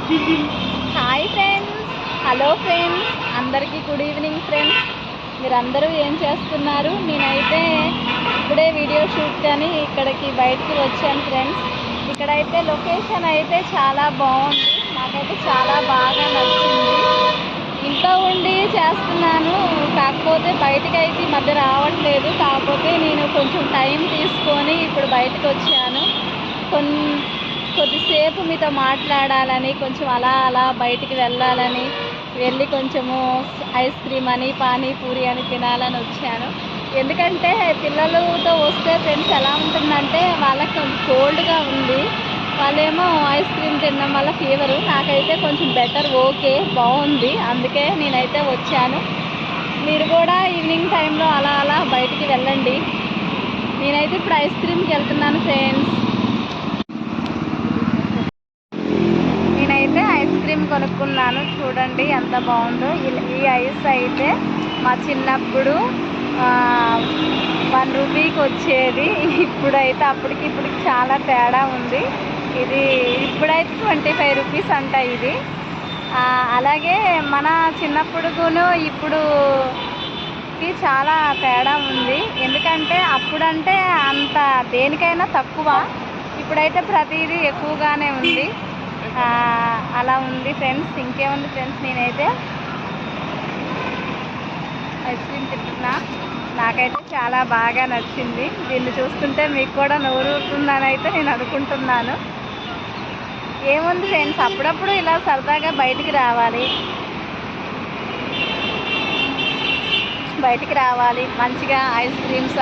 Hi friends, hello friends, అందరికీ good evening friends. మీరందరూ ఏం చేస్తున్నారు? నేనైతే ఇప్పుడే వీడియో షూట్ కానీ ఇక్కడికి బయటికి వచ్చాను ఫ్రెండ్స్. ఇక్కడైతే లొకేషన్ అయితే చాలా బాగుంది, నాకైతే చాలా బాగా నచ్చింది. ఇంట్లో ఉండి చేస్తున్నాను, కాకపోతే బయటకు అయితే ఈ మధ్య రావట్లేదు. కాకపోతే నేను కొంచెం టైం తీసుకొని ఇప్పుడు బయటకు వచ్చాను. కొద్దిసేపు మీతో మాట్లాడాలని, కొంచెం అలా బయటికి వెళ్ళి కొంచెము ఐస్ క్రీమ్ అని, పానీపూరి అని తినాలని వచ్చాను. ఎందుకంటే పిల్లలతో వస్తే ఫ్రెండ్స్ ఎలా ఉంటుందంటే వాళ్ళకి కొంచెం కోల్డ్గా ఉంది, వాళ్ళేమో ఐస్ క్రీమ్ తినడం వల్ల ఫీవరు. నాకైతే కొంచెం బెటర్, ఓకే, బాగుంది. అందుకే నేనైతే వచ్చాను. మీరు కూడా ఈవినింగ్ టైంలో అలా బయటికి వెళ్ళండి. నేనైతే ఇప్పుడు ఐస్ క్రీమ్కి వెళ్తున్నాను ఫ్రెండ్స్. నేనైతే ఐస్ క్రీమ్ కొనుక్కున్నాను, చూడండి ఎంత బాగుందో. ఈ ఐస్ అయితే మా చిన్నప్పుడు 1 రూపీకి వచ్చేది. ఇప్పుడైతే ఇప్పటికి చాలా తేడా ఉంది. ఇది ఇప్పుడైతే 25 రూపీస్ అంట ఇది. అలాగే మన చిన్నప్పుడును ఇప్పుడుకి చాలా తేడా ఉంది. ఎందుకంటే అప్పుడంటే అంత దేనికైనా తక్కువ, ఇప్పుడైతే ప్రతిదీ ఎక్కువగానే ఉంది. అలా ఉంది ఫ్రెండ్స్. ఇంకేముంది ఫ్రెండ్స్, నేనైతే ఐస్ క్రీమ్ తింటున్నా. నాకైతే చాలా బాగా నచ్చింది. దీన్ని చూస్తుంటే మీకు కూడా నోరూరుతుందని అయితే నేను అనుకుంటున్నాను. ఏముంది ఫ్రెండ్స్, అప్పుడప్పుడు ఇలా సరదాగా బయటికి రావాలి, మంచిగా ఐస్ క్రీమ్స్